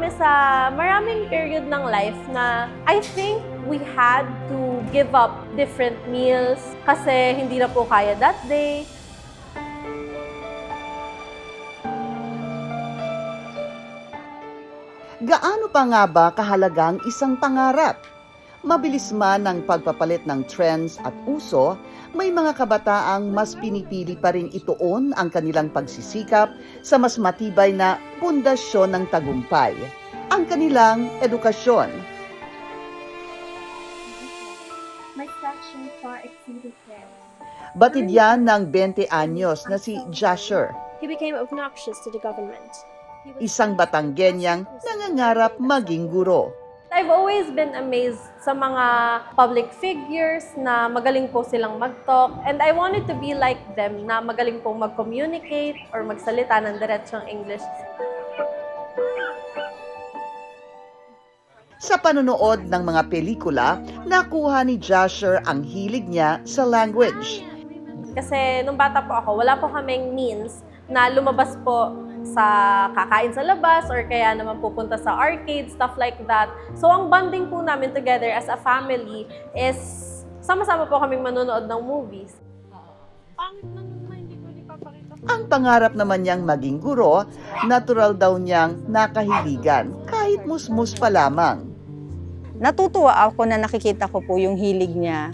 kami sa maraming period ng life na I think we had to give up different meals kasi hindi na po kaya that day. Gaano pa nga ba kahalagang isang pangarap? Mabilis man ang pagpapalit ng trends at uso, may mga kabataang mas pinipili pa rin ituon ang kanilang pagsisikap sa mas matibay na pundasyon ng tagumpay, ang kanilang edukasyon. My fashion far exceeded theirs. Batid yan ng 20 anyos na si Jasher, He became obnoxious to the government. isang Batanggenyang nangangarap maging guro. I've always been amazed sa mga public figures na magaling po silang mag-talk and I wanted to be like them na magaling po mag-communicate or magsalita ng diretsong English. Sa panonood ng mga pelikula, nakuha ni Jasher ang hilig niya sa language. Kasi nung bata po ako, wala po kaming means na lumabas po sa kakain sa labas or kaya naman pupunta sa arcade, stuff like that. So ang bonding po namin together as a family is sama-sama po kaming manonood ng movies. Ang pangarap naman niyang maging guro, natural daw niyang nakahiligan, kahit musmus pa lamang. Natutuwa ako na nakikita ko po yung hilig niya,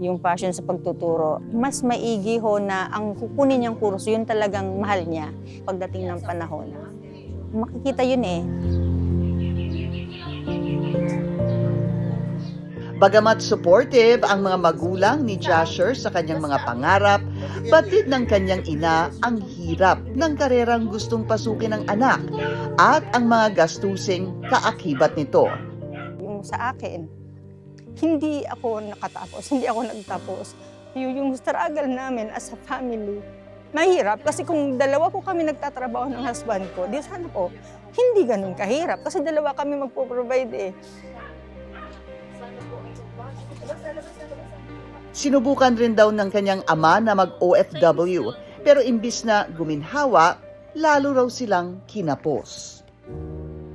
yung passion sa pagtuturo. Mas maigi ho na ang kukunin niyang kurso, yun talagang mahal niya pagdating ng panahon. Makikita yun eh. Bagamat supportive ang mga magulang ni Jasher sa kanyang mga pangarap, batid ng kanyang ina ang hirap ng karerang gustong pasukin ng anak at ang mga gastusing kaakibat nito. Yung sa akin, hindi ako nakatapos, hindi ako nagtapos. Yung struggle namin as a family, mahirap. Kasi kung dalawa po kami nagtatrabaho ng husband ko, di sana po, hindi ganun kahirap. Kasi dalawa kami magpo-provide eh. Sinubukan rin daw ng kanyang ama na mag-OFW, pero imbis na guminhawa, lalo raw silang kinapos.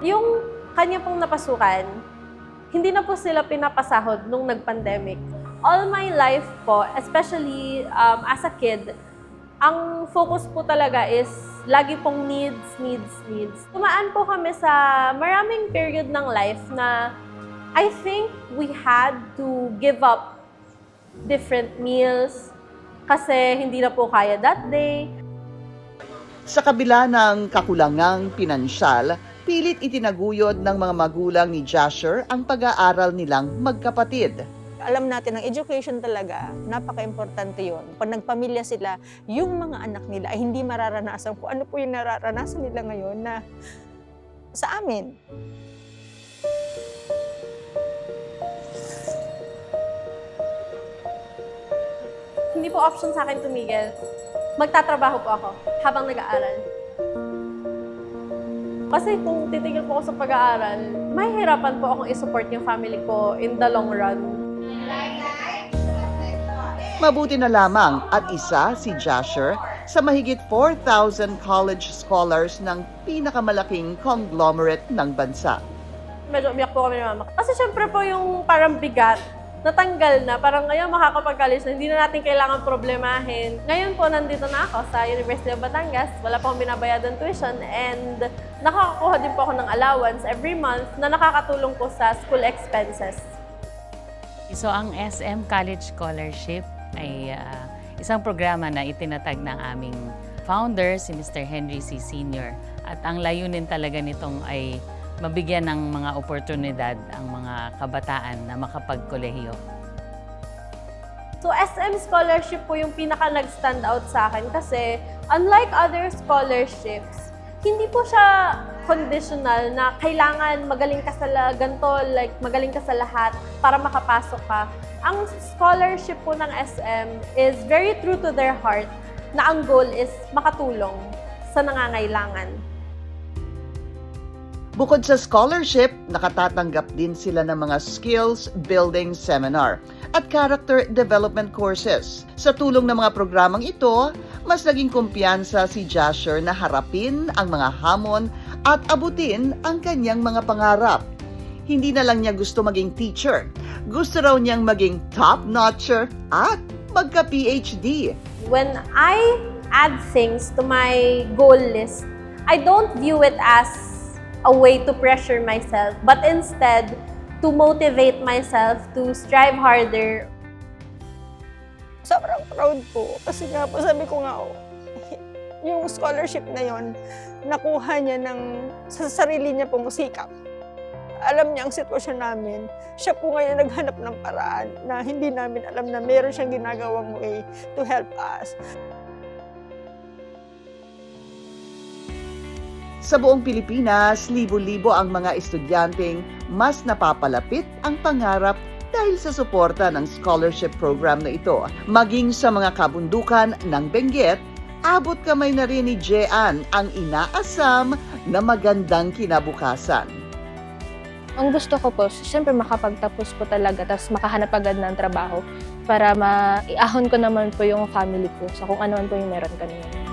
Yung kanya pong napasukan, hindi na po sila pinapasahod nung nag-pandemic. All my life po, especially as a kid, ang focus po talaga is lagi pong needs. Tumaan po kami sa maraming period ng life na I think we had to give up different meals kasi hindi na po kaya that day. Sa kabila ng kakulangang pinansyal, pilit itinaguyod ng mga magulang ni Jasher ang pag-aaral nilang magkapatid. Alam natin, ang education talaga, napaka-importante yun. Pag nagpamilya sila, yung mga anak nila ay hindi mararanasan kung ano po yung nararanasan nila ngayon na sa amin. Hindi po option sa akin tumigil. Magtatrabaho po ako habang nag-aaral. Kasi kung titigil po ako sa pag-aaral, mahihirapan po akong i-support yung family ko in the long run. Mabuti na lamang at isa si Jasher sa mahigit 4,000 college scholars ng pinakamalaking conglomerate ng bansa. Medyo umiyak po kami ni mama. Kasi syempre po yung parang bigat, natanggal na. Parang ngayon makakapag-college na, hindi na natin kailangan problemahin. Ngayon po, nandito na ako sa University of Batangas. Wala po akong binabayadan tuition and nakakakuha din po ako ng allowance every month na nakakatulong po sa school expenses. So ang SM College Scholarship ay isang programa na itinatag ng aming founder, si Mr. Henry C. Sr. At ang layunin talaga nitong ay mabigyan ng mga oportunidad ang mga kabataan na makapagkolehiyo. So SM Scholarship po yung pinaka nag-stand out sa akin kasi unlike other scholarships, hindi po siya conditional na kailangan magaling ka sa ganito, like magaling ka sa lahat para makapasok ka. Ang scholarship po ng SM is very true to their heart na ang goal is makatulong sa nangangailangan. Bukod sa scholarship, nakatatanggap din sila ng mga skills building seminar at character development courses. Sa tulong ng mga programang ito, mas naging kumpiyansa si Jasher na harapin ang mga hamon at abutin ang kanyang mga pangarap. Hindi na lang niya gusto maging teacher. Gusto raw niyang maging top-notcher at magka-PhD. When I add things to my goal list, I don't view it as a way to pressure myself, but instead to motivate myself to strive harder. Sobrang proud po kasi nga po sabi ko nga, yung scholarship na yon nakuha niya sa sarili niya pong sikap. Alam niya ang sitwasyon namin. Siya po ngayon naghanap ng paraan na hindi namin alam na meron siyang ginagawang way to help us. Sa buong Pilipinas, libo-libo ang mga estudyanteng mas napapalapit ang pangarap dahil sa suporta ng scholarship program na ito. Maging sa mga kabundukan ng Benguet, abot kamay na rin ni Jean ang inaasam na magandang kinabukasan. Ang gusto ko po, siyempre makapagtapos po talaga, tapos makahanap agad ng trabaho para maiahon ko naman po yung family ko sa kung ano man po yung meron kanina.